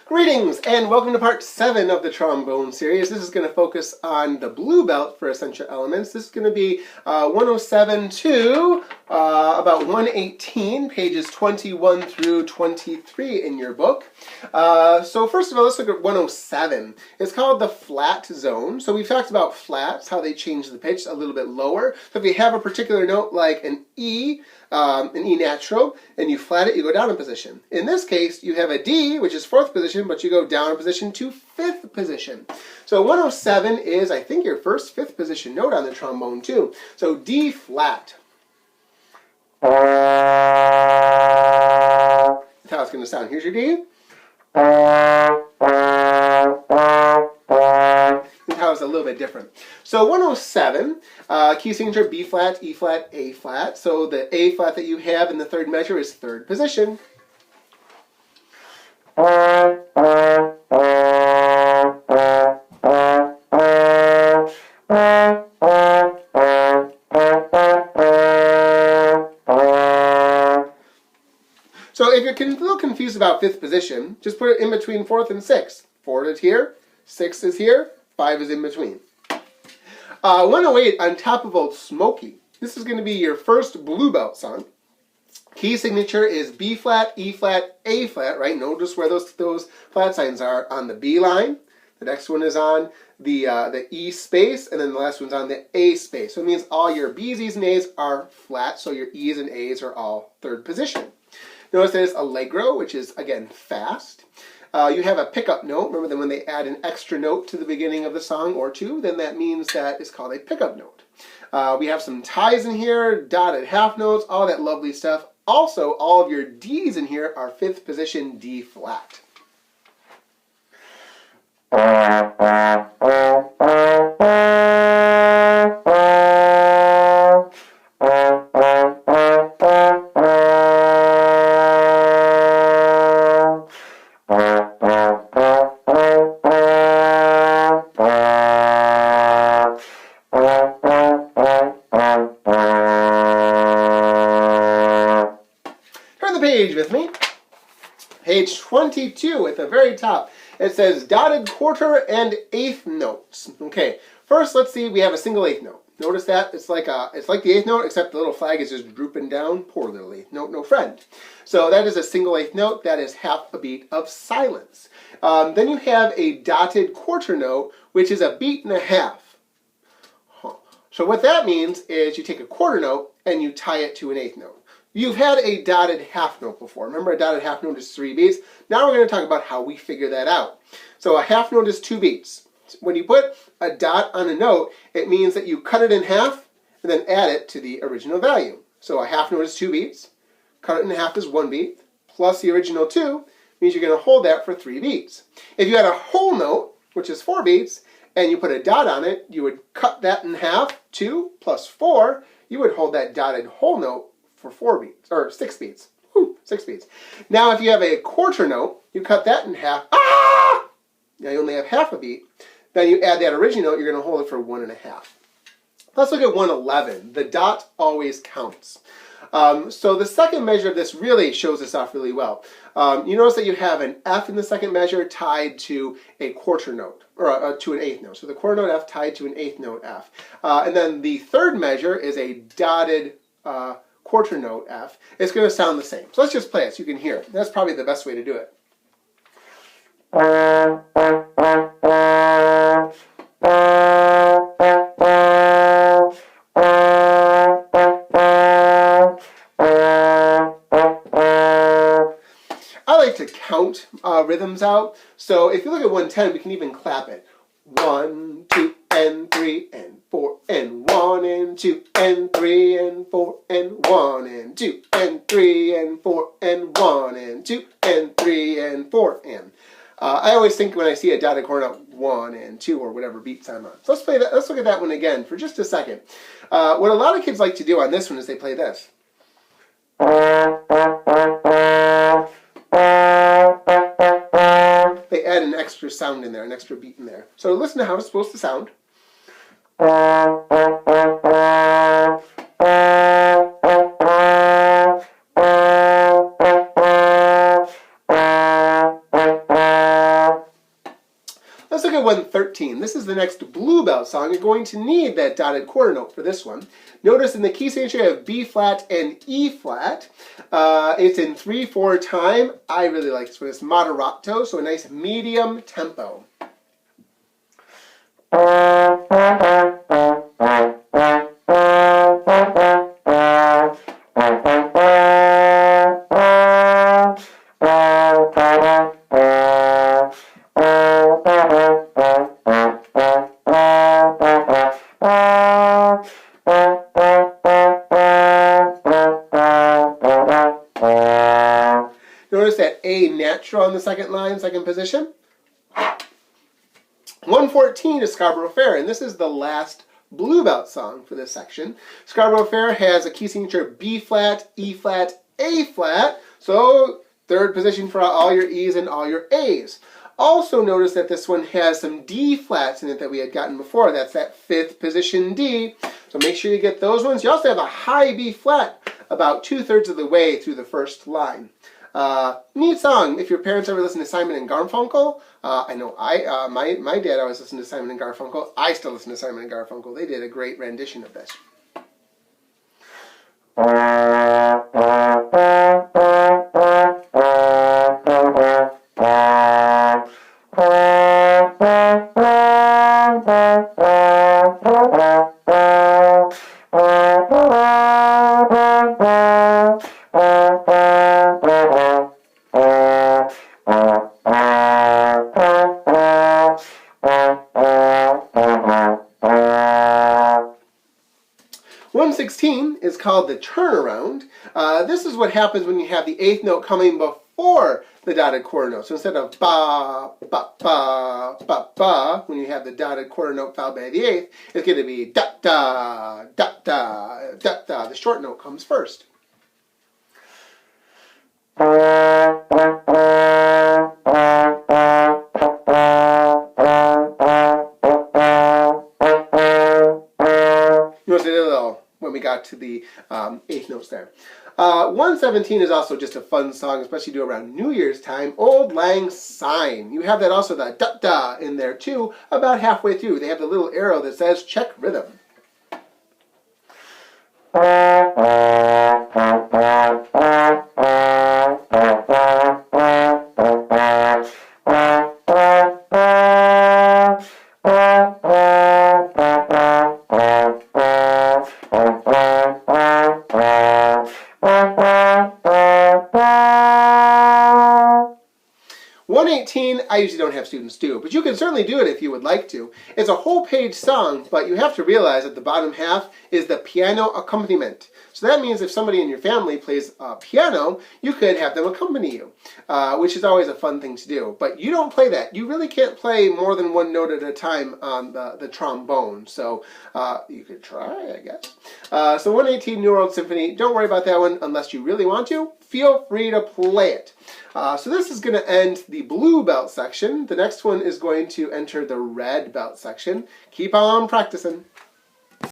Greetings and welcome to part 7 of the trombone series. This is going to focus on the blue belt for essential elements. This is going to be 107 to about 118, pages 21 through 23 in your book. So first of all, let's look at 107. It's called the flat zone. So we've talked about flats, how they change the pitch a little bit lower. So if you have a particular note like an E natural, and you flat it, you go down a position. In this case, you have a D, which is 4th position, but you go down a position to 5th position. So 107 is, I think, your first 5th position note on the trombone too. So D flat. That's how it's going to sound. Here's your D. How it's a little bit different. So 107, key signature B flat, E flat, A flat. So the A flat that you have in the 3rd measure is 3rd position. So if you're a little confused about 5th position, just put it in between 4th and 6th. 4th is here, 6th is here, 5 is in between. 108, On Top of Old Smoky. This is going to be your first blue belt song. Key signature is B flat, E flat, A flat, right? Notice where those flat signs are on the B line. The next one is on the E space, and then the last one's on the A space. So it means all your B's, E's, and A's are flat, so your E's and A's are all 3rd position. Notice there's allegro, which is, again, fast. You have a pickup note. Remember that when they add an extra note to the beginning of the song or two, then that means that it's called a pickup note. We have some ties in here, dotted half notes, all that lovely stuff. Also, all of your D's in here are 5th position D flat. Page with me. Page 22 at the very top. It says dotted quarter and 8th notes. Okay, first let's see, we have a single 8th note. Notice that it's like the 8th note, except the little flag is just drooping down. Poor little 8th note, no friend. So that is a single 8th note. That is half a beat of silence. Then you have a dotted quarter note, which is a beat and a half. So what that means is you take a quarter note and you tie it to an 8th note. You've had a dotted half note before. Remember, a dotted half note is 3 beats. Now we're going to talk about how we figure that out. So a half note is 2 beats. When you put a dot on a note, it means that you cut it in half and then add it to the original value. So a half note is 2 beats. Cut it in half is 1 beat. Plus the original 2 means you're going to hold that for 3 beats. If you had a whole note, which is 4 beats, and you put a dot on it, you would cut that in half. 2 plus 4, you would hold that dotted whole note for 4 beats, or 6 beats. 6 beats. Now if you have a quarter note, you cut that in half. Ah! Now you only have half a beat. Then you add that original note, you're going to hold it for 1 1/2. Let's look at 111. The dot always counts. So the second measure of this really shows this off really well. You notice that you have an F in the second measure tied to a quarter note, or to an 8th note. So the quarter note F tied to an 8th note F. And then the 3rd measure is a dotted quarter note F. It's going to sound the same. So let's just play it so you can hear it. That's probably the best way to do it. I like to count rhythms out. So if you look at 110, we can even clap it. 1, 2, and 3, and 4, and 1, and 2, and 3, and 4, and 1, and 2, and 3, and 4, and 1, and 2, and 3, and 4, and. I always think when I see a dotted quarter note, 1 and 2, or whatever beats I'm on. So let's play that. Let's look at that one again for just a second. What a lot of kids like to do on this one is they play this. They add an extra sound in there, an extra beat in there. So listen to how it's supposed to sound. look at 113. This is the next blue belt song. You're going to need that dotted quarter note for this one. Notice in the key signature you have B flat and E flat. It's in 3/4 time. I really like this one. It's moderato, so a nice medium tempo. Notice that A natural on the second line, second position. 114 is Scarborough Fair, and this is the last blue belt song for this section. Scarborough Fair has a key signature B flat, E flat, A flat, so third position for all your E's and all your A's. Also notice that this one has some D flats in it that we had gotten before. That's that fifth position D, so make sure you get those ones. You also have a high B flat about 2/3 of the way through the first line. Neat song. If your parents ever listen to Simon and Garfunkel, I know my dad always listened to Simon and Garfunkel. I still listen to Simon and Garfunkel. They did a great rendition of this. Is called the turnaround. This is what happens when you have the eighth note coming before the dotted quarter note. So instead of ba, ba, ba, ba, ba, when you have the dotted quarter note followed by the eighth, it's going to be da, da, da, da, da, da. The short note comes first. When we got to the eighth notes there. 117 is also just a fun song, especially do around New Year's time. Old Lang Syne. You have that also, the da-da in there too, about halfway through. They have the little arrow that says check rhythm. I usually don't have students do, but you can certainly do it if you would like to. It's a whole page song, but you have to realize that the bottom half is the piano accompaniment. So that means if somebody in your family plays piano, you could have them accompany you, which is always a fun thing to do. But you don't play that. You really can't play more than one note at a time on the trombone. So you could try, I guess. So 118 New World Symphony, don't worry about that one unless you really want to. Feel free to play it. So this is going to end the blue belt section. The next one is going to enter the red belt section. Keep on practicing.